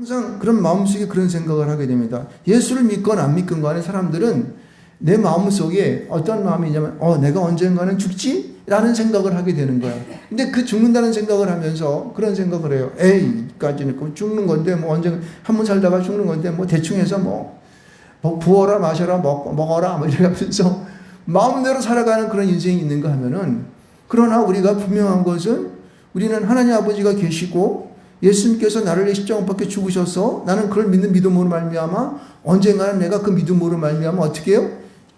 항상 그런 마음속에 그런 생각을 하게 됩니다. 예수를 믿건 안 믿건 간에 사람들은 내 마음속에 어떤 마음이냐면 내가 언젠가는 죽지? 라는 생각을 하게 되는 거야. 근데 그 죽는다는 생각을 하면서 그런 생각을 해요. 까지는 죽는 건데 뭐 언젠가 한 번 살다가 죽는 건데 뭐 대충 해서 뭐 부어라 마셔라 먹어라 뭐 이러면서 마음대로 살아가는 그런 인생이 있는가 하면은, 그러나 우리가 분명한 것은 우리는 하나님 아버지가 계시고 예수님께서 나를 위해 십자가 못 박혀 죽으셔서 나는 그걸 믿는 믿음으로 말미암아 언젠가는 내가 그 믿음으로 말미암아 어떻게 해요?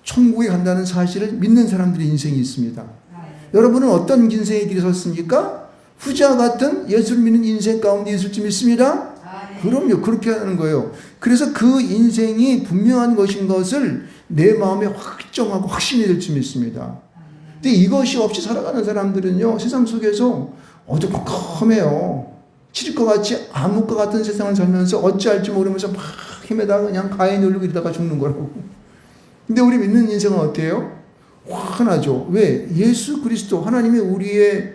천국에 간다는 사실을 믿는 사람들의 인생이 있습니다. 여러분은 어떤 인생의 길에 섰습니까? 후자 같은 예수를 믿는 인생 가운데 있을 줄 믿습니다. 그럼요. 그렇게 하는 거예요. 그래서 그 인생이 분명한 것인 것을 내 마음에 확정하고 확신이 될 줄 믿습니다. 근데 이것이 없이 살아가는 사람들은요, 세상 속에서 어두컴컴해요. 칠 것 같이 암흑과 같은 세상을 살면서 어찌할지 모르면서 막 힘에다가 그냥 가해 누르고 이러다가 죽는 거라고. 근데 우리 믿는 인생은 어때요? 환하죠. 왜? 예수 그리스도 하나님이 우리의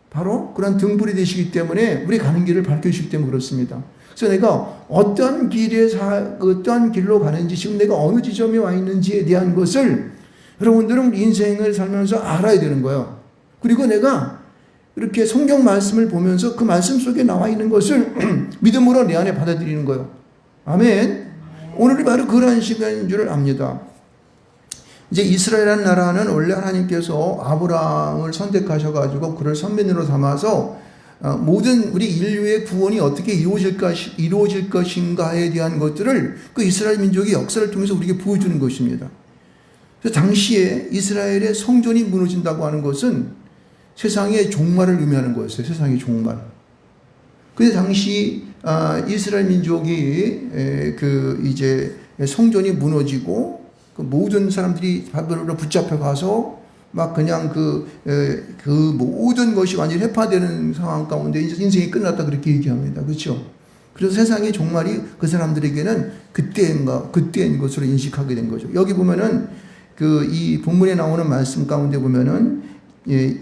바로 그런 등불이 되시기 때문에 우리 가는 길을 밝혀주시기 때문에 그렇습니다. 그래서 내가 어떠한 길로 가는지, 지금 내가 어느 지점에 와 있는지에 대한 것을 여러분들은 인생을 살면서 알아야 되는 거예요. 그리고 내가 이렇게 성경 말씀을 보면서 그 말씀 속에 나와 있는 것을 믿음으로 내 안에 받아들이는 거예요. 아멘. 오늘이 바로 그런 시간인 줄 압니다. 이제 이스라엘이라는 나라는 원래 하나님께서 아브라함을 선택하셔가지고 그를 선민으로 삼아서 모든 우리 인류의 구원이 어떻게 이루어질 것인가에 대한 것들을 그 이스라엘 민족의 역사를 통해서 우리에게 보여주는 것입니다. 그래서 당시에 이스라엘의 성전이 무너진다고 하는 것은 세상의 종말을 의미하는 거였어요. 세상의 종말. 근데 당시 이스라엘 민족이 이제 성전이 무너지고 그 모든 사람들이 바벨론으로 붙잡혀 가서 막 그냥 그 모든 것이 완전히 해파되는 상황 가운데 이제 인생이 끝났다 그렇게 얘기합니다. 그렇죠? 그래서 세상의 종말이 그 사람들에게는 그때인 것으로 인식하게 된 거죠. 여기 보면은 이 본문에 나오는 말씀 가운데 보면은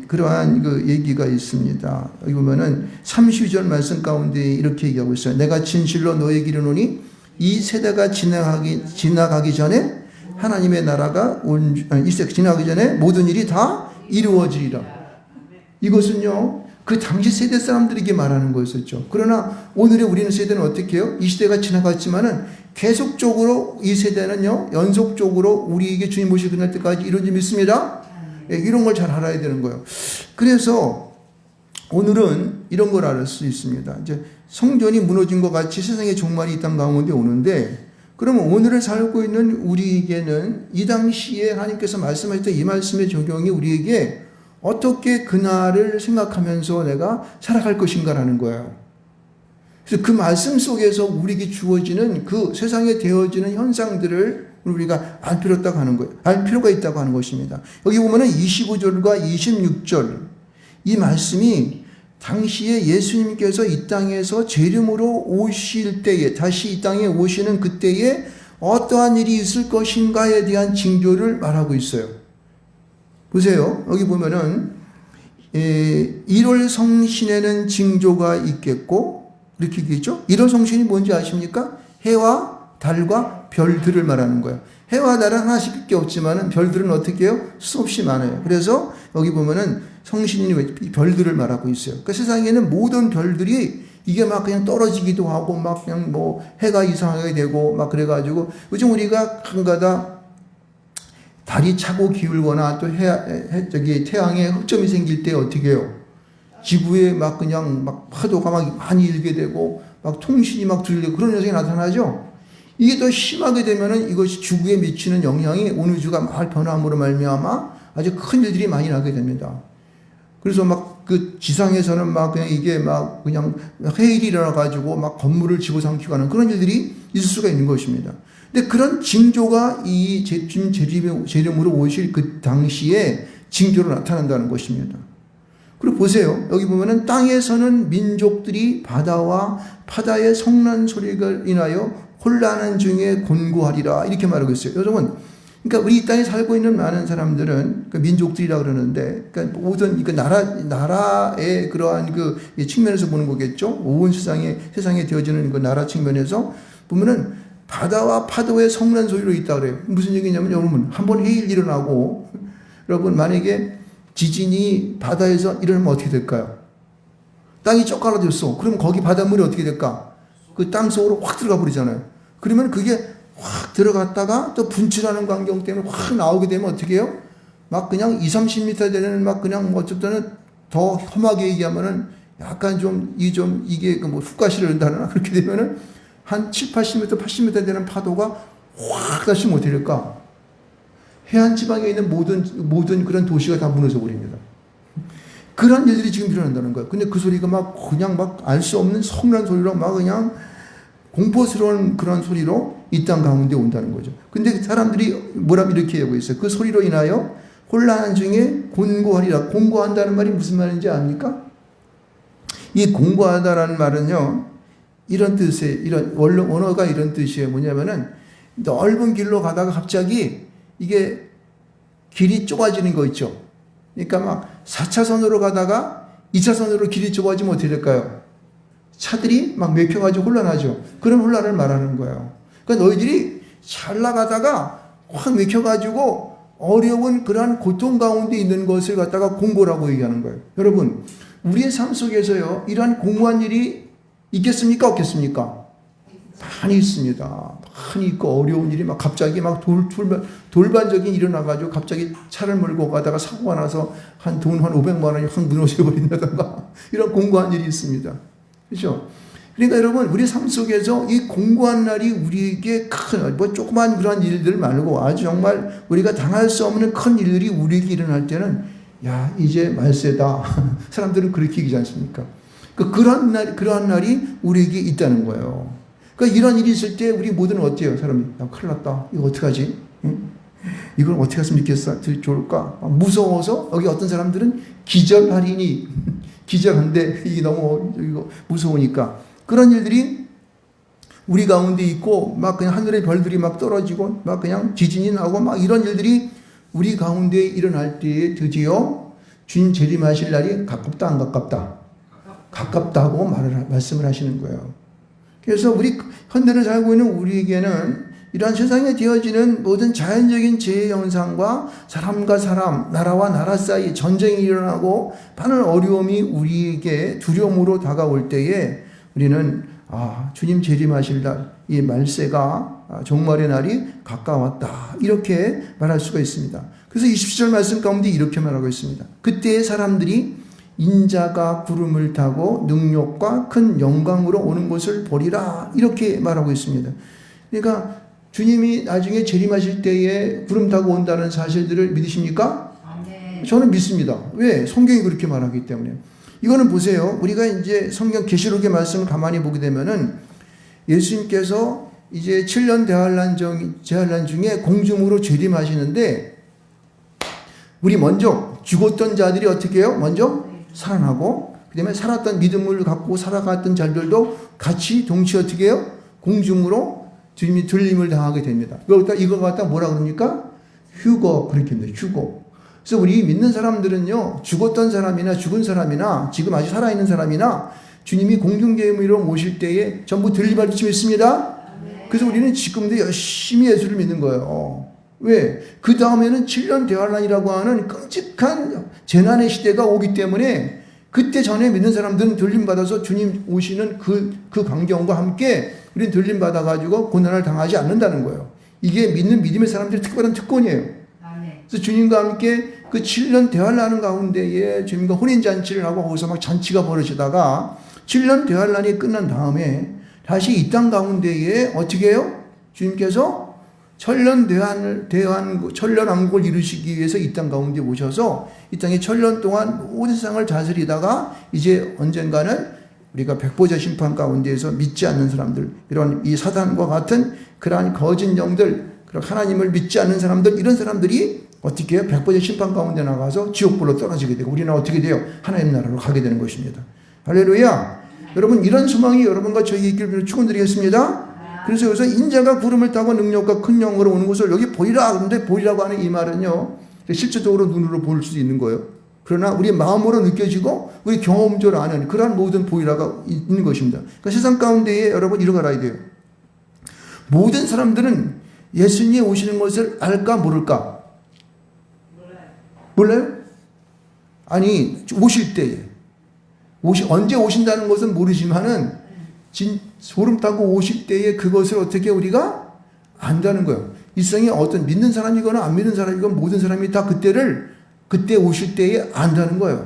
그러한 그 얘기가 있습니다. 여기 보면은 32절 말씀 가운데 이렇게 얘기하고 있어요. 내가 진실로 너에게 이르노니 이 세대가 지나가기 전에 하나님의 나라가 이 세대 지나가기 전에 모든 일이 다 이루어지리라. 이것은요, 그 당시 세대 사람들에게 말하는 거였었죠. 그러나 오늘의 우리는 세대는 어떻게 해요? 이 시대가 지나갔지만은 계속적으로 이 세대는요, 연속적으로 우리에게 주님 모시고 끝날 때까지 이루어지 믿습니다. 이런 걸 잘 알아야 되는 거예요. 그래서 오늘은 이런 걸 알 수 있습니다. 이제 성전이 무너진 것 같이 세상의 종말이 이 땅 가운데 오는데, 그러면 오늘을 살고 있는 우리에게는 이 당시에 하나님께서 말씀하셨던 이 말씀의 적용이 우리에게 어떻게 그날을 생각하면서 내가 살아갈 것인가라는 거예요. 그래서 그 말씀 속에서 우리에게 주어지는 그 세상에 되어지는 현상들을 우리가 알 필요가 있다고 하는 것입니다. 여기 보면은 25절과 26절 이 말씀이 당시에 예수님께서 이 땅에서 재림으로 오실 때에, 다시 이 땅에 오시는 그때에 어떠한 일이 있을 것인가에 대한 징조를 말하고 있어요. 보세요. 여기 보면은 1월 성신에는 징조가 있겠고 이렇게 얘기했죠. 1월 성신이 뭔지 아십니까? 해와 달과 별들을 말하는 거예요. 해와 달은 하나씩밖에 없지만은 별들은 어떻게 해요? 수없이 많아요. 그래서 여기 보면은 성신이 별들을 말하고 있어요. 그 세상에는 모든 별들이 이게 막 그냥 떨어지기도 하고 막 그냥 뭐 해가 이상하게 되고 막 그래가지고 요즘 우리가 한가다 달이 차고 기울거나 또 태양에 흑점이 생길 때 어떻게 해요? 지구에 막 그냥 막 파도가 막 많이 일게 되고 막 통신이 막 들리고 그런 현상이 나타나죠. 이게 더 심하게 되면은 이것이 지구에 미치는 영향이 온 우주가 막 변함으로 말미암아 아주 큰 일들이 많이 나게 됩니다. 그래서 막 그 지상에서는 막 그냥 이게 막 그냥 해일이 일어나가지고 막 건물을 집어삼키고 하는 그런 일들이 있을 수가 있는 것입니다. 근데 그런 징조가 이 재림으로 오실 그 당시에 징조로 나타난다는 것입니다. 그리고 보세요. 여기 보면은 땅에서는 민족들이 바다와 바다의 성난 소리를 인하여 혼란한 중에 곤고하리라 이렇게 말하고 있어요. 여러분, 그러니까 우리 이 땅에 살고 있는 많은 사람들은 그 민족들이라 그러는데, 그러니까 모든 그 나라의 그러한 그 측면에서 보는 거겠죠. 온 세상에 되어지는 그 나라 측면에서 보면은 바다와 파도의 성난 소리로 있다 그래요. 무슨 얘기냐면 여러분 한번 해일 일어나고 여러분 만약에 지진이 바다에서 일어나면 어떻게 될까요? 땅이 쪼그라들었어. 그럼 거기 바닷물이 어떻게 될까? 그 땅 속으로 확 들어가 버리잖아요. 그러면 그게 확 들어갔다가 또 분출하는 광경 때문에 확 나오게 되면 어떻게 해요? 막 그냥 2, 30m 되는 막 그냥 뭐 어쨌든 더 험하게 얘기하면은 약간 이게 그 뭐 훅가시를 한다나 그렇게 되면은 한 7, 80m, 80m 되는 파도가 확 다시 어떻게 될까? 해안 지방에 있는 모든 그런 도시가 다 무너져 버립니다. 그런 일들이 지금 일어난다는 거예요. 근데 그 소리가 막 그냥 막 알 수 없는 성난 소리로 막 그냥 공포스러운 그런 소리로 이 땅 가운데 온다는 거죠. 근데 사람들이 뭐라고 이렇게 하고 있어요. 그 소리로 인하여 혼란 중에 곤고하리라. 곤고한다는 말이 무슨 말인지 압니까? 이 곤고하다라는 말은요, 이런 뜻이에요. 이런 원어가 이런 뜻이에요. 뭐냐면은 넓은 길로 가다가 갑자기 이게 길이 좁아지는 거 있죠. 그러니까 막 4차선으로 가다가 2차선으로 길이 좁아지면 어떻게 될까요? 차들이 막 맥혀가지고 혼란하죠. 그런 혼란을 말하는 거예요. 그러니까 너희들이 잘 나가다가 확 맥혀가지고 어려운 그러한 고통 가운데 있는 것을 갖다가 공고라고 얘기하는 거예요. 여러분, 우리의 삶 속에서요, 이러한 공고한 일이 있겠습니까? 없겠습니까? 많이 있습니다. 많이 있고 어려운 일이 막 갑자기 막 돌반적인 일이 일어나가지고 갑자기 차를 몰고 가다가 사고가 나서 돈 한 500만 원이 확 무너져 버린다던가 이런 공고한 일이 있습니다. 그렇죠? 그러니까 여러분, 우리 삶 속에서 이 공고한 날이 우리에게 뭐 조그만 그런 일들 말고 아주 정말 우리가 당할 수 없는 큰 일들이 우리에게 일어날 때는 야, 이제 말세다. 사람들은 그렇게 얘기하지 않습니까? 그러한 날이 우리에게 있다는 거예요. 그러니까 이런 일이 있을 때 우리 모두는 어때요? 사람이, 야, 큰일 났다. 이거 어떡하지? 응? 이걸 어떻게 했으면 좋을까? 무서워서 여기 어떤 사람들은 기절하리니 기절한데 이게 너무 이거 무서우니까 그런 일들이 우리 가운데 있고 막 그냥 하늘의 별들이 막 떨어지고 막 그냥 지진이 나고 막 이런 일들이 우리 가운데 일어날 때에 드디어 주님 재림하실 날이 가깝다 안 가깝다? 가깝다고 말씀을 하시는 거예요. 그래서 우리 현대를 살고 있는 우리에게는 이러한 세상에 되어지는 모든 자연적인 재해 현상과 사람과 사람, 나라와 나라 사이 전쟁이 일어나고 많은 어려움이 우리에게 두려움으로 다가올 때에 우리는 주님 재림하실 날, 이 말세가 종말의 날이 가까웠다. 이렇게 말할 수가 있습니다. 그래서 27절 말씀 가운데 이렇게 말하고 있습니다. 그때의 사람들이 인자가 구름을 타고 능력과 큰 영광으로 오는 것을 보리라. 이렇게 말하고 있습니다. 그러니까 주님이 나중에 재림하실 때에 구름 타고 온다는 사실들을 믿으십니까? 네. 저는 믿습니다. 왜? 성경이 그렇게 말하기 때문에. 이거는 보세요. 우리가 이제 성경 계시록의 말씀을 가만히 보게 되면은 예수님께서 이제 7년 대환란 중에 공중으로 재림하시는데 우리 먼저 죽었던 자들이 어떻게 해요? 먼저 살아나고 그다음에 살았던 믿음을 갖고 살아갔던 자들도 같이 동시에 어떻게 해요? 공중으로 주님이 들림을 당하게 됩니다. 이거 갖다 뭐라 그럽니까? 휴거 그렇게 합니다. 휴거. 그래서 우리 믿는 사람들은요, 죽었던 사람이나 죽은 사람이나 지금 아직 살아있는 사람이나 주님이 공중재림으로 오실 때에 전부 들림할 줄 믿습니다. 그래서 우리는 지금도 열심히 예수를 믿는 거예요. 왜? 그 다음에는 7년 대환란이라고 하는 끔찍한 재난의 시대가 오기 때문에 그때 전에 믿는 사람들은 들림받아서 주님 오시는 그 광경과 함께 우리는 들림받아가지고 고난을 당하지 않는다는 거예요. 이게 믿음의 사람들의 특별한 특권이에요. 그래서 주님과 함께 그 7년 대환란 가운데에 주님과 혼인잔치를 하고 거기서 막 잔치가 벌어지다가 7년 대환란이 끝난 다음에 다시 이 땅 가운데에 어떻게 해요? 주님께서 천년왕국을 이루시기 위해서 이 땅 가운데 오셔서 이 땅에 천년 동안 모든 세상을 다스리다가 이제 언젠가는 우리가 백보자 심판 가운데에서 믿지 않는 사람들, 이런 이 사단과 같은 그러한 거짓 영들, 그런 하나님을 믿지 않는 사람들, 이런 사람들이 어떻게 해요? 백보자 심판 가운데 나가서 지옥불로 떨어지게 되고 우리는 어떻게 돼요? 하나님 나라로 가게 되는 것입니다. 할렐루야. 여러분, 이런 소망이 여러분과 저에게 있기를 축원드리겠습니다. 그래서 여기서 인자가 구름을 타고 능력과 큰 영으로 오는 것을 여기 보리라. 그런데 보리라고 하는 이 말은요, 실질적으로 눈으로 볼 수도 있는 거예요. 그러나 우리 마음으로 느껴지고 우리 경험적으로 아는 그러한 모든 보리라가 있는 것입니다. 그러니까 세상 가운데에 여러분 이런 걸 알아야 돼요. 모든 사람들은 예수님이 오시는 것을 알까 모를까? 몰라요? 아니, 오실 때에. 언제 오신다는 것은 모르지만은 소름 타고 오실 때에 그것을 어떻게 우리가 안다는 거예요. 이 세상에 어떤 믿는 사람이거나 안 믿는 사람이거나 모든 사람이 다 그때 오실 때에 안다는 거예요.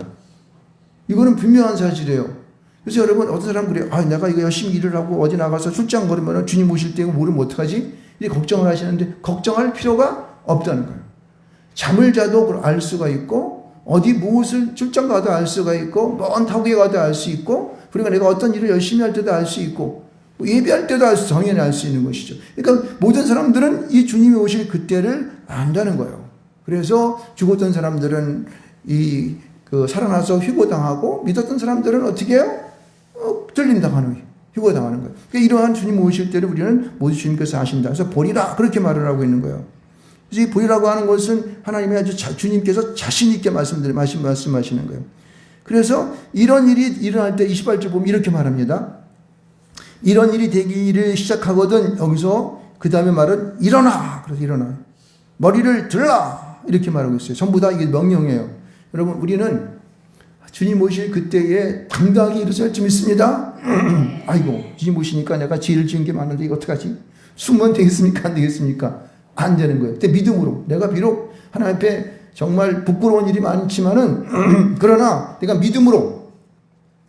이거는 분명한 사실이에요. 그래서 여러분 어떤 사람 그래요. 내가 이거 열심히 일을 하고 어디 나가서 출장 걸으면 주님 오실 때 모르면 어떡하지? 이렇게 걱정을 하시는데 걱정할 필요가 없다는 거예요. 잠을 자도 알 수가 있고 어디 무엇을 출장 가도 알 수가 있고 먼 타국에 가도 알 수 있고 그러니까 내가 어떤 일을 열심히 할 때도 알 수 있고 예배할 때도 당연히 알 수 있는 것이죠. 그러니까 모든 사람들은 이 주님이 오실 그때를 안다는 거예요. 그래서 죽었던 사람들은 살아나서 휴거당하고 믿었던 사람들은 어떻게 해요? 들림당하는 거예요. 휴거당하는 거예요. 그러니까 이러한 주님 오실 때를 우리는 모두 주님께서 아신다. 그래서 보리라 그렇게 말을 하고 있는 거예요. 그래서 이 보리라고 하는 것은 하나님의 아주 주님께서 자신 있게 말씀하시는 거예요. 그래서 이런 일이 일어날 때 28절 보면 이렇게 말합니다. 이런 일이 되기를 시작하거든 여기서 그 다음에 말은 일어나. 그래서 일어나. 머리를 들라. 이렇게 말하고 있어요. 전부 다 이게 명령이에요. 여러분 우리는 주님 오실 그때에 당당히 일어설 줄 믿습니다. 아이고 주님 오시니까 내가 죄를 지은 게 많은데 이거 어떡하지? 숨으면 되겠습니까? 안 되겠습니까? 안 되는 거예요. 그때 믿음으로 내가 비록 하나님 앞에 정말 부끄러운 일이 많지만은 그러나 내가 믿음으로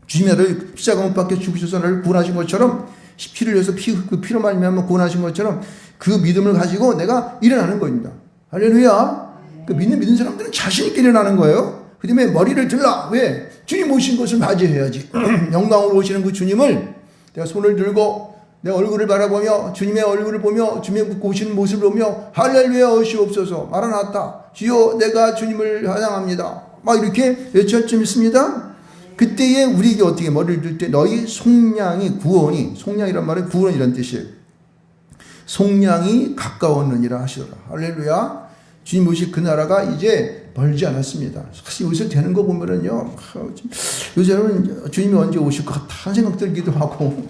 주님이 나를 십자가 못 박혀 죽으셔서 나를 구원하신 것처럼 피를 흘려서 그 피로 말미암아 구원하신 것처럼 그 믿음을 가지고 내가 일어나는 겁니다. 할렐루야. 그 믿는 사람들은 자신 있게 일어나는 거예요. 그 다음에 머리를 들라. 왜? 주님 오신 것을 맞이해야지. 영광으로 오시는 그 주님을 내가 손을 들고 내 얼굴을 바라보며 주님의 얼굴을 보며 주님의 오시는 모습을 보며 할렐루야 어시옵소서 마라나타 주여 내가 주님을 환영합니다. 막 이렇게 외칠 줄 믿습니다. 그때에 우리에게 어떻게 머리를 들 때 너희 속량이 구원이 속량이란 말은 구원이란 뜻이에요. 속량이 가까웠느니라 하시더라. 할렐루야. 주님 오실 그 나라가 이제 멀지 않았습니다. 사실 여기서 되는 거 보면은요, 요새는 주님이 언제 오실 것 같다 하는 생각 들기도 하고,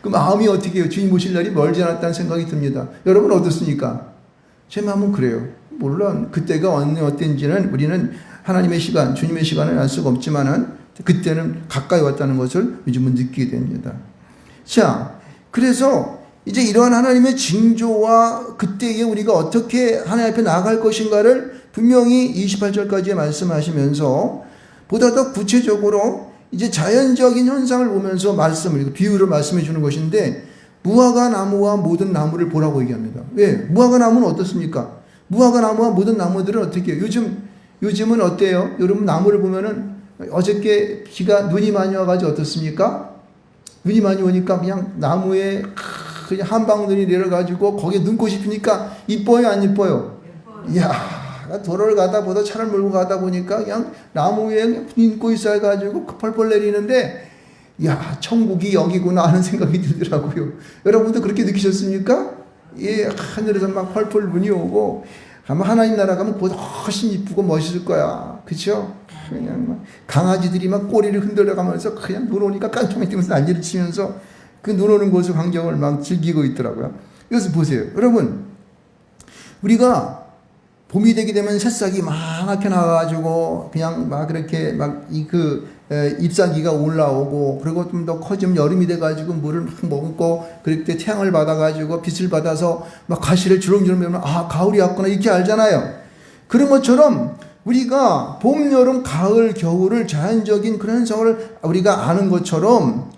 그 마음이 어떻게 해요? 주님 오실 날이 멀지 않았다는 생각이 듭니다. 여러분 어떻습니까? 제 마음은 그래요. 물론 그때가 어땠는지는 우리는 하나님의 시간, 주님의 시간을 알 수가 없지만은 그때는 가까이 왔다는 것을 요즘은 느끼게 됩니다. 자, 그래서 이제 이러한 하나님의 징조와 그때에 우리가 어떻게 하나님 앞에 나아갈 것인가를 분명히 28절까지 말씀하시면서 보다 더 구체적으로 이제 자연적인 현상을 보면서 비유를 말씀해 주는 것인데 무화과 나무와 모든 나무를 보라고 얘기합니다. 왜? 무화과 나무는 어떻습니까? 무화과 나무와 모든 나무들은 어떻게 해요? 요즘은 어때요? 여러분 나무를 보면은 어저께 눈이 많이 와가지고 어떻습니까? 눈이 많이 오니까 그냥 나무에 그냥 한 방울이 내려가지고 거기에 눈꽃이 피니까 이뻐요, 안 이뻐요? 이야, 도로를 가다 보다 차를 몰고 가다 보니까 그냥 나무 위에 눈꽃이 쌓여가지고 펄펄 내리는데, 이야, 천국이 여기구나 하는 생각이 들더라고요. 여러분도 그렇게 느끼셨습니까? 예, 하늘에서 막 펄펄 눈이 오고, 아마 하나님 나라 가면 그보다 훨씬 이쁘고 멋있을 거야. 그쵸? 그냥 막 강아지들이 막 꼬리를 흔들어 가면서 그냥 눈 오니까 깡통이 뛰면서 난리를 치면서 그 눈 오는 곳의 광경을 막 즐기고 있더라고요. 그래서 보세요. 여러분, 우리가 봄이 되게 되면 새싹이 많게 나와가지고 그냥 막 그렇게 잎사귀가 올라오고 그리고 좀 더 커지면 여름이 돼가지고 물을 막 먹고 그럴 때 태양을 받아가지고 빛을 받아서 막 가시를 주렁주렁 매면 가을이 왔구나 이렇게 알잖아요. 그런 것처럼 우리가 봄, 여름, 가을, 겨울을 자연적인 그런 현상을 우리가 아는 것처럼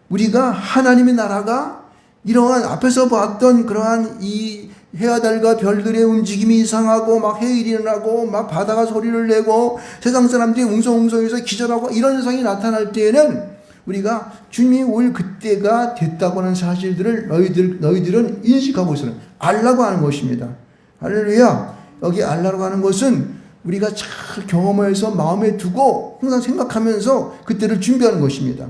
우리가 하나님의 나라가 이러한 앞에서 봤던 그러한 이 해와 달과 별들의 움직임이 이상하고 막 해일이 일어나고 막 바다가 소리를 내고 세상 사람들이 웅성웅성해서 기절하고 이런 현상이 나타날 때에는 우리가 주님이 올 그때가 됐다고 하는 사실들을 너희들은 인식하고 있어요. 알라고 하는 것입니다. 할렐루야. 여기 알라고 하는 것은 우리가 잘 경험해서 마음에 두고 항상 생각하면서 그때를 준비하는 것입니다.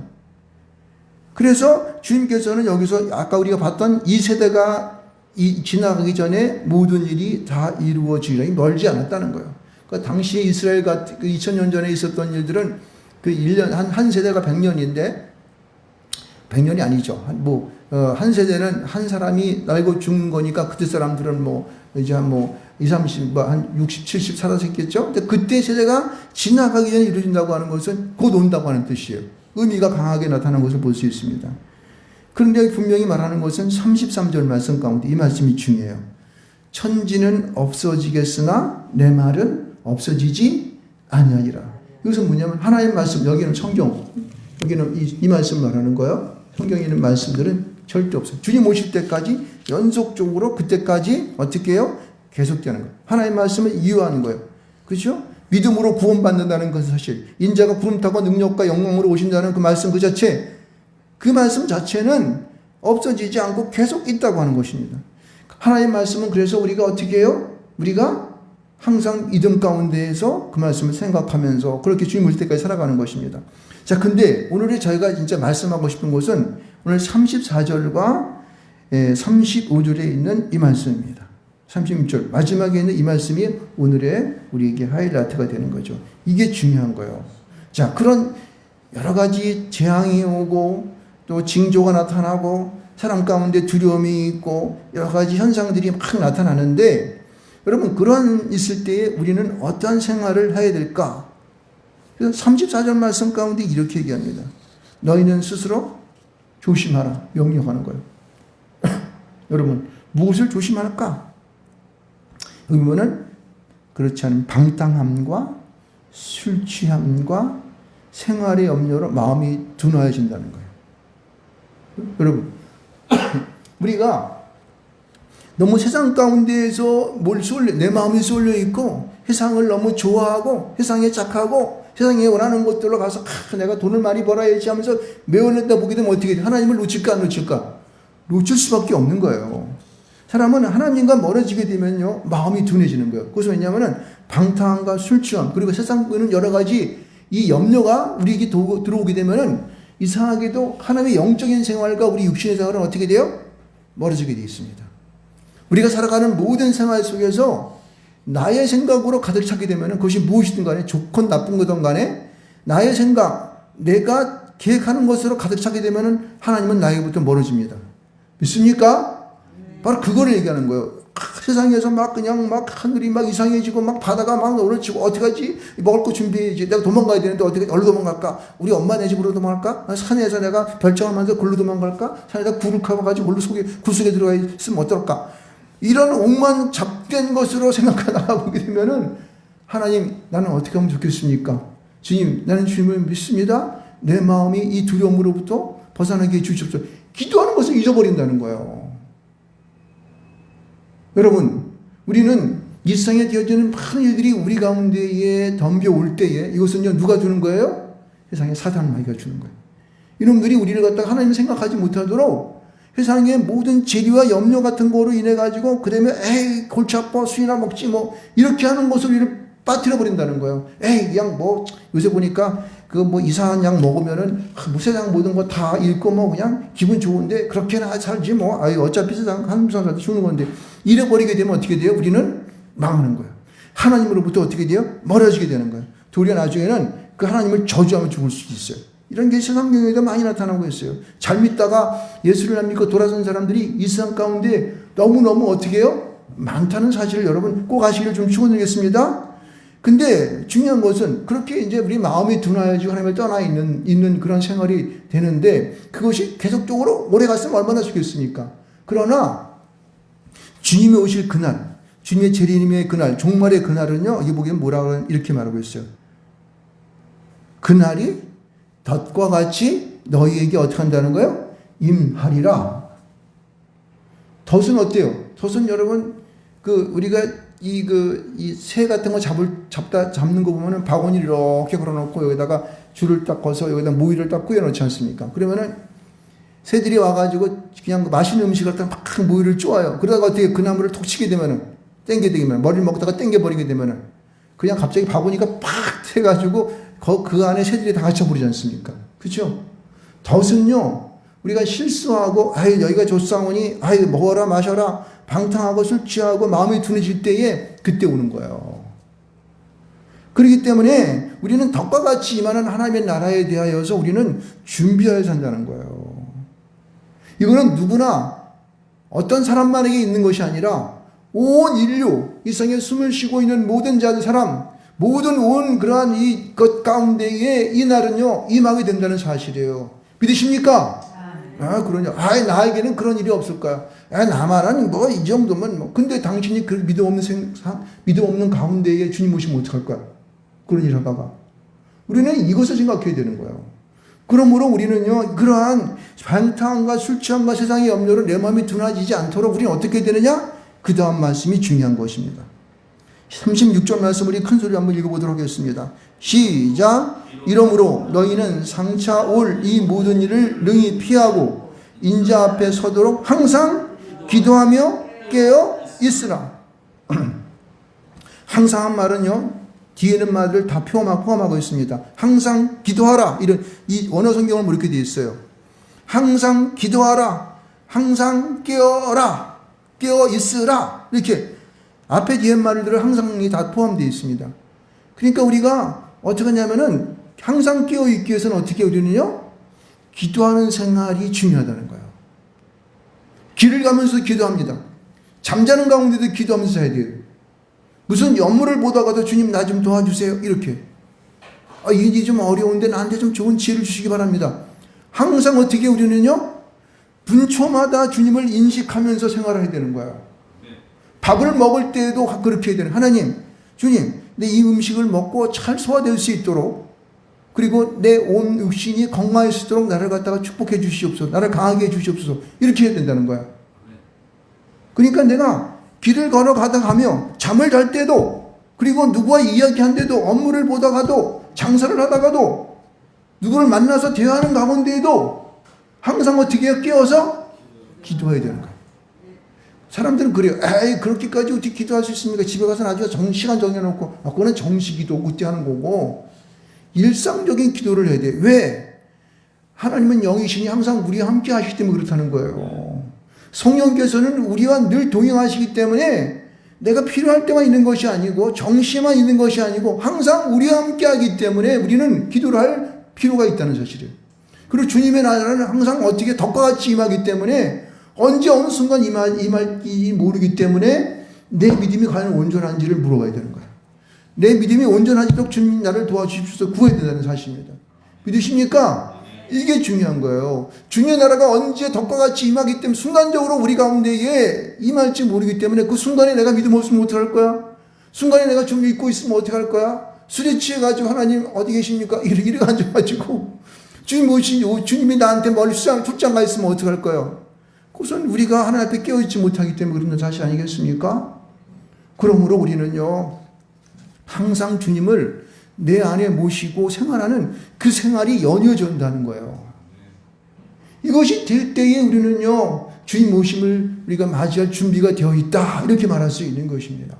그래서 주님께서는 여기서 아까 우리가 봤던 이 세대가 지나가기 전에 모든 일이 다 이루어지리라 멀지 않았다는 거예요. 그러니까 당시 이스라엘 같은 2000년 전에 있었던 일들은 그 1년 한 세대가 100년인데 100년이 아니죠. 한 세대는 한 사람이 날고 죽는 거니까 그때 사람들은 이제 한 20, 30, 한 60, 70 살았겠죠. 근데 그때 세대가 지나가기 전에 이루어진다고 하는 것은 곧 온다고 하는 뜻이에요. 의미가 강하게 나타나는 것을 볼 수 있습니다. 그런데 분명히 말하는 것은 33절 말씀 가운데 이 말씀이 중요해요. 천지는 없어지겠으나 내 말은 없어지지 아니하리라. 이것은 뭐냐면 하나님의 말씀, 여기는 성경, 여기는 이 말씀 말하는 거예요. 성경에 있는 말씀들은 절대 없어요. 주님 오실 때까지 연속적으로 그때까지 어떻게 해요? 계속되는 거예요. 하나님의 말씀을 이유하는 거예요. 그렇죠? 믿음으로 구원받는다는 것은 사실 인자가 구름 타고 능력과 영광으로 오신다는 그 말씀 그 말씀 자체는 없어지지 않고 계속 있다고 하는 것입니다. 하나님의 말씀은 그래서 우리가 어떻게 해요? 우리가 항상 믿음 가운데에서 그 말씀을 생각하면서 그렇게 주님 올 때까지 살아가는 것입니다. 자, 근데 오늘의 저희가 진짜 말씀하고 싶은 것은 오늘 34절과 35절에 있는 이 말씀입니다. 36절 마지막에 있는 이 말씀이 오늘의 우리에게 하이라이트가 되는 거죠. 이게 중요한 거예요. 자, 그런 여러 가지 재앙이 오고 또 징조가 나타나고 사람 가운데 두려움이 있고 여러 가지 현상들이 막 나타나는데 여러분 그런 있을 때에 우리는 어떤 생활을 해야 될까? 그래서 34절 말씀 가운데 이렇게 얘기합니다. 너희는 스스로 조심하라 명령하는 거예요. 여러분 무엇을 조심할까? 여기 보면은 그렇지 않은 방탕함과 술 취함과 생활의 염려로 마음이 둔화해진다는 거예요. 여러분 우리가 너무 세상 가운데에서 내 마음이 쏠려 있고 세상을 너무 좋아하고 세상에 착하고 세상에 원하는 것들로 가서 내가 돈을 많이 벌어야지 하면서 매어냈다 보게 되면 어떻게 돼? 하나님을 놓칠까 안 놓칠까? 놓칠 수밖에 없는 거예요. 사람은 하나님과 멀어지게 되면요 마음이 둔해지는 거예요. 그래서 왜냐하면 방탕함과 술 취함 그리고 세상 보는 여러 가지 이 염려가 우리에게 들어오게 되면은 이상하게도 하나님의 영적인 생활과 우리 육신의 생활은 어떻게 돼요? 멀어지게 되어 있습니다. 우리가 살아가는 모든 생활 속에서 나의 생각으로 가득 차게 되면 그것이 무엇이든 간에 좋건 나쁜 거든 간에 나의 생각, 내가 계획하는 것으로 가득 차게 되면 하나님은 나에게부터 멀어집니다. 믿습니까? 바로 그거를 얘기하는 거예요. 세상에서 그냥 하늘이 이상해지고 바다가 얼어지고 어떡하지? 먹을 거 준비해야지. 내가 도망가야 되는데 어떻게 어디로 도망갈까? 우리 엄마 네 집으로 도망갈까? 산에서 내가 별장하면서 골로 도망갈까? 산에다 굴을 가가지고 굴 속에 들어가 있으면 어떨까? 이런 옥만 잡된 것으로 생각하다 보게 되면은 하나님 나는 어떻게 하면 좋겠습니까? 주님 나는 주님을 믿습니다. 내 마음이 이 두려움으로부터 벗어나게 해주십시오. 기도하는 것을 잊어버린다는 거예요. 여러분 우리는 일상에 되어지는 많은 일들이 우리 가운데에 덤벼올 때에 이것은요 누가 주는 거예요? 세상에 사단마귀가 주는 거예요. 이놈들이 우리를 갖다가 하나님을 생각하지 못하도록 세상의 모든 재리와 염려 같은 거로 인해 가지고 그 다음에 에이 골치 아파 술이나 먹지 이렇게 하는 것을 우리를 빠뜨려 버린다는 거예요. 에이 그냥 요새 보니까 이상한 약 먹으면은 세상 모든 거 다 잃고 그냥 기분 좋은데 그렇게나 살지 어차피 세상 한 사람 죽는 건데 잃어버리게 되면 어떻게 돼요? 우리는 망하는 거예요. 하나님으로부터 어떻게 돼요? 멀어지게 되는 거예요. 도리어 나중에는 그 하나님을 저주하며 죽을 수도 있어요. 이런 게 세상 경우에도 많이 나타나고 있어요. 잘 믿다가 예수를 안 믿고 돌아선 사람들이 이 세상 가운데 너무너무 어떻게 해요? 많다는 사실을 여러분 꼭 아시기를 좀 축원드리겠습니다. 근데 중요한 것은 그렇게 이제 우리 마음이 둔하여지고 하나님을 떠나 있는 그런 생활이 되는데 그것이 계속적으로 오래 갔으면 얼마나 좋겠습니까? 그러나 주님이 오실 그날, 주님의 재림의 그날, 종말의 그날은요, 여기 보기엔 뭐라고 이렇게 말하고 있어요. 그날이 덫과 같이 너희에게 어떻게 한다는 거예요? 임하리라. 덫은 어때요? 덫은 여러분, 우리가 이 새 같은 거 잡는 거 보면은 바구니 이렇게 걸어놓고 여기다가 줄을 딱 거서 여기다 모이를 딱 꾸겨놓지 않습니까? 그러면은 새들이 와가지고 그냥 맛있는 음식을 갖다 막 모이를 쪼아요. 그러다가 어떻게 그 나무를 톡 치게 되면은, 땡게 되면, 머리를 먹다가 땡겨버리게 되면은, 그냥 갑자기 바구니가 팍 해가지고 그 안에 새들이 다 갇혀버리지 않습니까? 그죠? 덫은요, 우리가 실수하고 아이 여기가 조상오니 아이 먹어라 마셔라 방탕하고 술 취하고 마음이 둔해질 때에 그때 오는 거예요. 그렇기 때문에 우리는 덕과 같이 임하는 하나님의 나라에 대하여서 우리는 준비하여 산다는 거예요. 이거는 누구나 어떤 사람만에게 있는 것이 아니라 온 인류, 이 세상에 숨을 쉬고 있는 모든 사람, 모든 온 그러한 이 것 가운데에 이 날은요, 임하게 된다는 사실이에요. 믿으십니까? 아, 그러냐. 아, 나에게는 그런 일이 없을 거야. 아, 나만은 뭐, 이 정도면 뭐. 근데 당신이 그 믿음 없는 가운데에 주님 오시면 어떡할 거야? 그런 일 하다가. 우리는 이것을 생각해야 되는 거예요. 그러므로 우리는요, 그러한 방탕과 술 취함과 세상의 염려로 내 마음이 둔해지지 않도록 우리는 어떻게 되느냐? 그 다음 말씀이 중요한 것입니다. 36절 말씀 우리 큰 소리 한번 읽어보도록 하겠습니다. 시작. 이러므로 너희는 장차 올 이 모든 일을 능히 피하고 인자 앞에 서도록 항상 기도하며 깨어 있으라. 항상 한 말은요, 뒤에 있는 말을 다 포함하고 있습니다. 항상 기도하라. 이런 이 원어 성경은 이렇게 되어 있어요. 항상 기도하라. 항상 깨어라. 깨어 있으라. 이렇게 앞에 뒤에 말들은 항상이 다 포함되어 있습니다. 그러니까 우리가 어떻게 하냐면은 항상 깨어 있기 위해서는 어떻게 우리는요? 기도하는 생활이 중요하다는 거예요. 길을 가면서 기도합니다. 잠자는 가운데도 기도하면서 해야 돼요. 무슨 업무를 보다가도 주님 나 좀 도와주세요. 이렇게. 아, 이 일이 좀 어려운데 나한테 좀 좋은 지혜를 주시기 바랍니다. 항상 어떻게 우리는요? 분초마다 주님을 인식하면서 생활해야 되는 거야. 밥을 먹을 때에도 그렇게 해야 되는. 하나님, 주님, 내 이 음식을 먹고 잘 소화될 수 있도록 그리고 내 온 육신이 건강할 수 있도록 나를 갖다가 축복해 주시옵소서. 나를 강하게 해 주시옵소서. 이렇게 해야 된다는 거야. 그러니까 내가 길을 걸어가다 가며 잠을 잘 때도 그리고 누구와 이야기한 데도 업무를 보다가도 장사를 하다가도 누구를 만나서 대화하는 가운데에도 항상 어떻게 해요? 깨어서 기도해야 되는 거야. 사람들은 그래요. 에이, 그렇게까지 어떻게 기도할 수 있습니까? 집에 가서 나중에 시간 정해놓고, 아, 그거는 정시기도 그때 하는 거고, 일상적인 기도를 해야 돼. 왜? 하나님은 영이시니 항상 우리와 함께 하시기 때문에 그렇다는 거예요. 성령께서는 우리와 늘 동행하시기 때문에 내가 필요할 때만 있는 것이 아니고, 정시에만 있는 것이 아니고, 항상 우리와 함께 하기 때문에 우리는 기도를 할 필요가 있다는 사실이에요. 그리고 주님의 나라는 항상 어떻게 덕과 같이 임하기 때문에 언제 어느 순간 임할지 모르기 때문에 내 믿음이 과연 온전한지를 물어봐야 되는 거야. 내 믿음이 온전하도록 주님 나를 도와주십시오. 구해야 된다는 사실입니다. 믿으십니까? 이게 중요한 거예요. 주님의 나라가 언제 덕과 같이 임하기 때문에 순간적으로 우리 가운데에 임할지 모르기 때문에 그 순간에 내가 믿음 없으면 어떡할 거야? 순간에 내가 좀 잊고 있으면 어떡할 거야? 술에 취해가지고 하나님 어디 계십니까? 이래 앉아가지고 주님 오시니 주님이 나한테 멀리 출장 가 있으면 어떡할 거예요? 그것은 우리가 하나님 앞에 깨어있지 못하기 때문에 그런 사실 아니겠습니까? 그러므로 우리는요, 항상 주님을 내 안에 모시고 생활하는 그 생활이 연이어져 온다는 거예요. 이것이 될 때에 우리는요, 주님 모심을 우리가 맞이할 준비가 되어 있다. 이렇게 말할 수 있는 것입니다.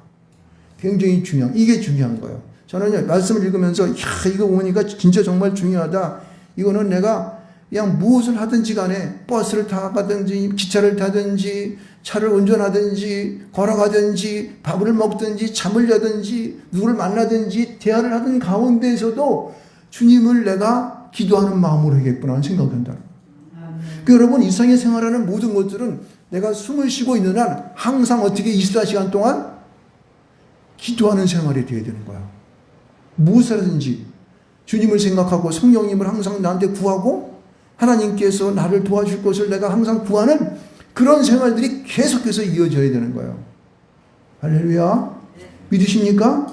굉장히 이게 중요한 거예요. 저는 말씀을 읽으면서, 이거 보니까 진짜 정말 중요하다. 이거는 내가 그냥 무엇을 하든지 간에 버스를 타가든지 기차를 타든지 차를 운전하든지 걸어가든지 밥을 먹든지 잠을 자든지 누구를 만나든지 대화를 하던 가운데에서도 주님을 내가 기도하는 마음으로 하겠구나 하는 생각을 한다. 그러니까 여러분, 이 세상에 생활하는 모든 것들은 내가 숨을 쉬고 있는 한 항상 어떻게 24시간 동안 기도하는 생활이 되어야 되는 거야. 무엇을 하든지 주님을 생각하고 성령님을 항상 나한테 구하고 하나님께서 나를 도와줄 것을 내가 항상 구하는 그런 생활들이 계속해서 이어져야 되는 거예요. 할렐루야. 믿으십니까?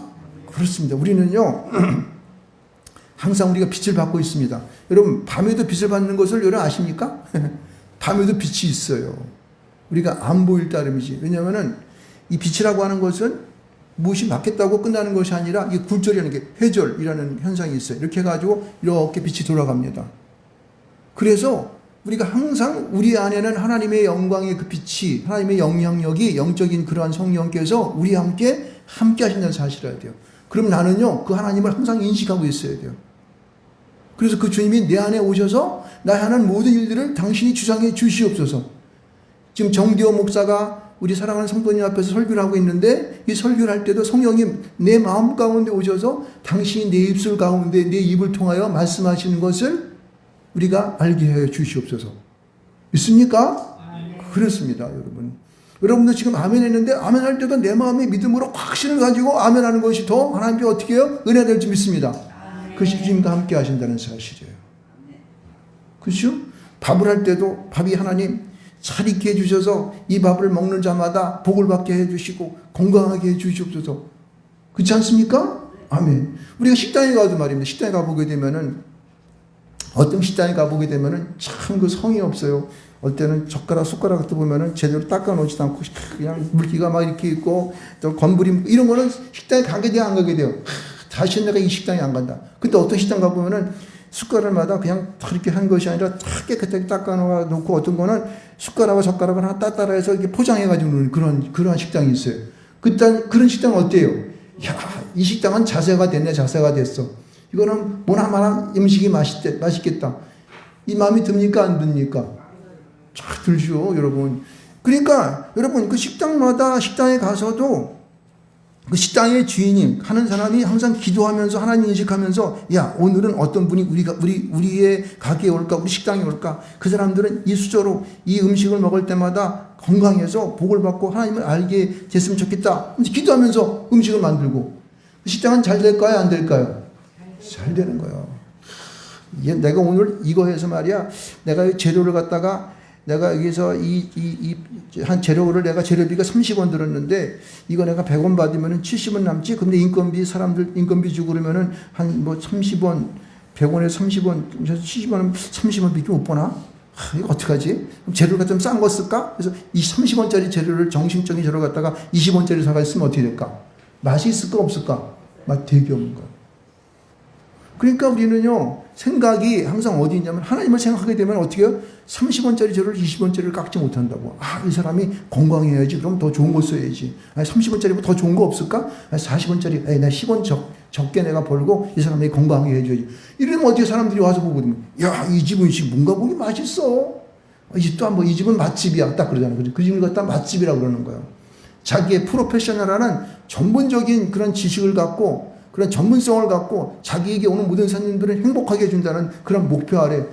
그렇습니다. 우리는요, 항상 우리가 빛을 받고 있습니다. 여러분, 밤에도 빛을 받는 것을 여러분 아십니까? 밤에도 빛이 있어요. 우리가 안 보일 따름이지. 왜냐하면은 이 빛이라고 하는 것은 무엇이 맞겠다고 끝나는 것이 아니라 이게 굴절이라는 게 회절이라는 현상이 있어요. 이렇게 해가지고 이렇게 빛이 돌아갑니다. 그래서 우리가 항상 우리 안에는 하나님의 영광의 그 빛이, 하나님의 영향력이, 영적인 그러한 성령께서 우리와 함께 하신다는 사실을 해야 돼요. 그럼 나는요, 그 하나님을 항상 인식하고 있어야 돼요. 그래서 그 주님이 내 안에 오셔서 나의 하는 모든 일들을 당신이 주장해 주시옵소서. 지금 정기호 목사가 우리 사랑하는 성도님 앞에서 설교를 하고 있는데 이 설교를 할 때도 성령이 내 마음 가운데 오셔서 당신이 내 입술 가운데 내 입을 통하여 말씀하시는 것을 우리가 알게 해 주시옵소서. 있습니까? 그렇습니다, 여러분. 여러분도 지금 아멘 했는데 아멘 할 때도 내 마음의 믿음으로 확신을 가지고 아멘 하는 것이 더 하나님께 어떻게 해요? 은혜가 될 줄 믿습니다. 그것이 주님과 함께 하신다는 사실이에요. 그렇죠? 밥을 할 때도 밥이 하나님 잘 익게 해주셔서 이 밥을 먹는 자마다 복을 받게 해주시고 건강하게 해주시옵소서. 그렇지 않습니까? 아멘. 우리가 식당에 가도 말입니다. 식당에 가보게 되면은 어떤 식당에 가보게 되면은 참 그 성의 없어요. 어떨 때는 젓가락, 숟가락 같은 보면은 제대로 닦아놓지도 않고 그냥 물기가 막 이렇게 있고 또 건물이 이런 거는 식당에 가게 돼요, 안 가게 돼요? 다시 내가 이 식당에 안 간다. 근데 어떤 식당 가보면은 숟가락마다 그냥 이렇게 한 것이 아니라 깨끗하게 닦아놓고 어떤 거는 숟가락과 젓가락을 하나 따따라해서 이렇게 포장해가지고 놓는 그런 식당이 있어요. 그런 식당 어때요? 야, 이 식당은 자세가 됐네, 자세가 됐어. 이거는 뭐나마나 음식이 맛있겠다. 이 마음이 듭니까, 안 듭니까? 잘 들죠, 여러분. 그러니까 여러분 그 식당에 가서도 그 식당의 주인이 하는 사람이 항상 기도하면서 하나님 인식하면서 야, 오늘은 어떤 분이 우리의 가게에 올까, 우리 식당에 올까? 그 사람들은 이 수저로 이 음식을 먹을 때마다 건강해서 복을 받고 하나님을 알게 됐으면 좋겠다. 기도하면서 음식을 만들고 그 식당은 잘 될까요, 안 될까요? 잘 되는 거예요. 내가 오늘 이거 해서 말이야, 내가 재료를 갖다가 내가 여기서 한 재료를 내가 재료비가 30원 들었는데 이거 내가 100원 받으면은 70원 남지? 근데 인건비 주고 그러면은 한 뭐 30원, 100원에 30원, 70원은 30원밖에 못 보나? 이거 어떡하지? 그럼 재료를 갖다 좀 싼 거 쓸까? 그래서 이 30원짜리 재료를 정신적인 재료를 갖다가 20원짜리 사갔으면 어떻게 될까? 맛이 있을까, 없을까? 맛 되게 없는 거야. 그러니까 우리는요, 생각이 항상 어디 있냐면 하나님을 생각하게 되면 어떻게 해요? 30원짜리 재료를 20원짜리를 깎지 못한다고. 아, 이 사람이 건강해야지. 그럼 더 좋은 거 써야지. 30원짜리면 더 좋은 거 없을까? 40원짜리, 나 10원 적게 내가 벌고 이 사람이 건강하게 해줘야지. 이러면 어떻게 사람들이 와서 보거든요. 야, 이 집 음식 뭔가 보기 맛있어. 이 집도 한번 이 집은 맛집이야. 딱 그러잖아요. 그 집을 갖다 맛집이라고 그러는 거예요. 자기의 프로페셔널한 전문적인 그런 지식을 갖고 그런 전문성을 갖고 자기에게 오는 모든 손님들은 행복하게 해준다는 그런 목표 아래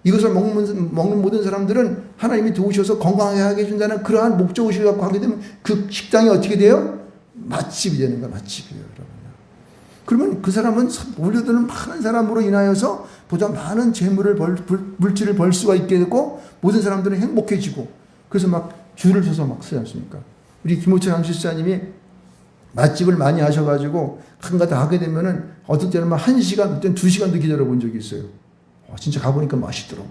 이것을 먹는 모든 사람들은 하나님이 도우셔서 건강하게 해준다는 그러한 목적의식을 갖고 하게 되면 그 식당이 어떻게 돼요? 맛집이 되는 거야. 맛집이에요, 여러분. 그러면 그 사람은 몰려드는 많은 사람으로 인하여서 보다 많은 물질을 벌 수가 있게 되고 모든 사람들은 행복해지고 그래서 막 줄을 서서 막 쓰지 않습니까? 우리 김호철 장실사님이 맛집을 많이 하셔가지고 한가다 하게 되면은 어떨 때는 막 1시간, 어떨 때는 2시간도 기다려 본 적이 있어요. 진짜 가보니까 맛있더라고.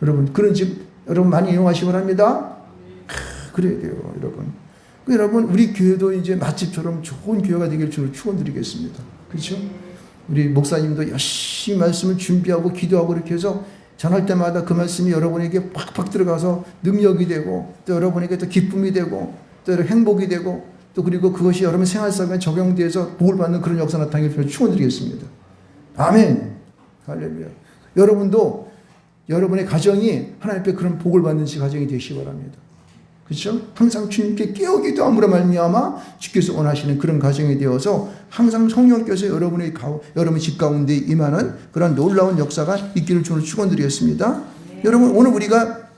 여러분, 그런 집 여러분 많이 이용하시기 바랍니다. 그래야 돼요, 여러분. 여러분, 우리 교회도 이제 맛집처럼 좋은 교회가 되길 주로 축원드리겠습니다. 그렇죠? 우리 목사님도 열심히 말씀을 준비하고 기도하고 이렇게 해서 전할 때마다 그 말씀이 여러분에게 팍팍 들어가서 능력이 되고 또 여러분에게 또 기쁨이 되고 또 행복이 되고 또 그리고 그것이 여러분 생활 속에 적용돼서 복을 받는 그런 역사 나타나기를 축원드리겠습니다. 아멘. 할렐루야. 여러분도 여러분의 가정이 하나님 앞에 그런 복을 받는 가정이 되시기 바랍니다. 그렇죠? 항상 주님께 깨어 기도함으로 말미암아 주께서 원하시는 그런 가정이 되어서 항상 성령께서 여러분 집 가운데 임하는 그런 놀라운 역사가 있기를 주로 축원드리겠습니다. 여러분, 오늘 우리가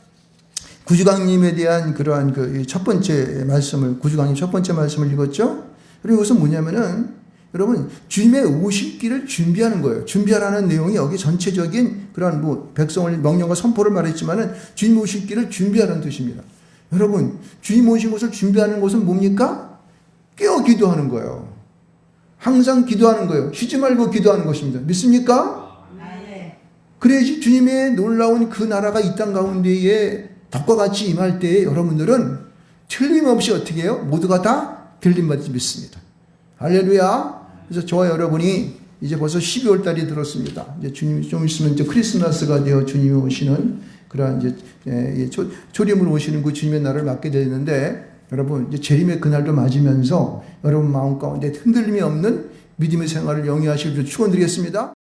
구주강님에 대한 그러한 그 첫 번째 말씀을, 구주강님 첫 번째 말씀을 읽었죠? 그리고 이것은 뭐냐면은, 여러분, 주님의 오실 길을 준비하는 거예요. 준비하라는 내용이 여기 전체적인 그러한 뭐, 백성을 명령과 선포를 말했지만은, 주님 오실 길을 준비하라는 뜻입니다. 여러분, 주님 오신 것을 준비하는 것은 뭡니까? 깨어 기도하는 거예요. 항상 기도하는 거예요. 쉬지 말고 기도하는 것입니다. 믿습니까? 그래야지 주님의 놀라운 그 나라가 이 땅 가운데에 덕과 같이 임할 때에 여러분들은 틀림없이 어떻게 해요? 모두가 다 들림받지 믿습니다. 할렐루야. 그래서 저와 여러분이 이제 벌써 12월 달이 들었습니다. 이제 주님이 좀 있으면 이제 크리스마스가 되어 주님이 오시는 그러한 이제 초림으로 오시는 그 주님의 날을 맞게 되는데 여러분 이제 재림의 그날도 맞으면서 여러분 마음 가운데 흔들림이 없는 믿음의 생활을 영위하실 줄 축원드리겠습니다.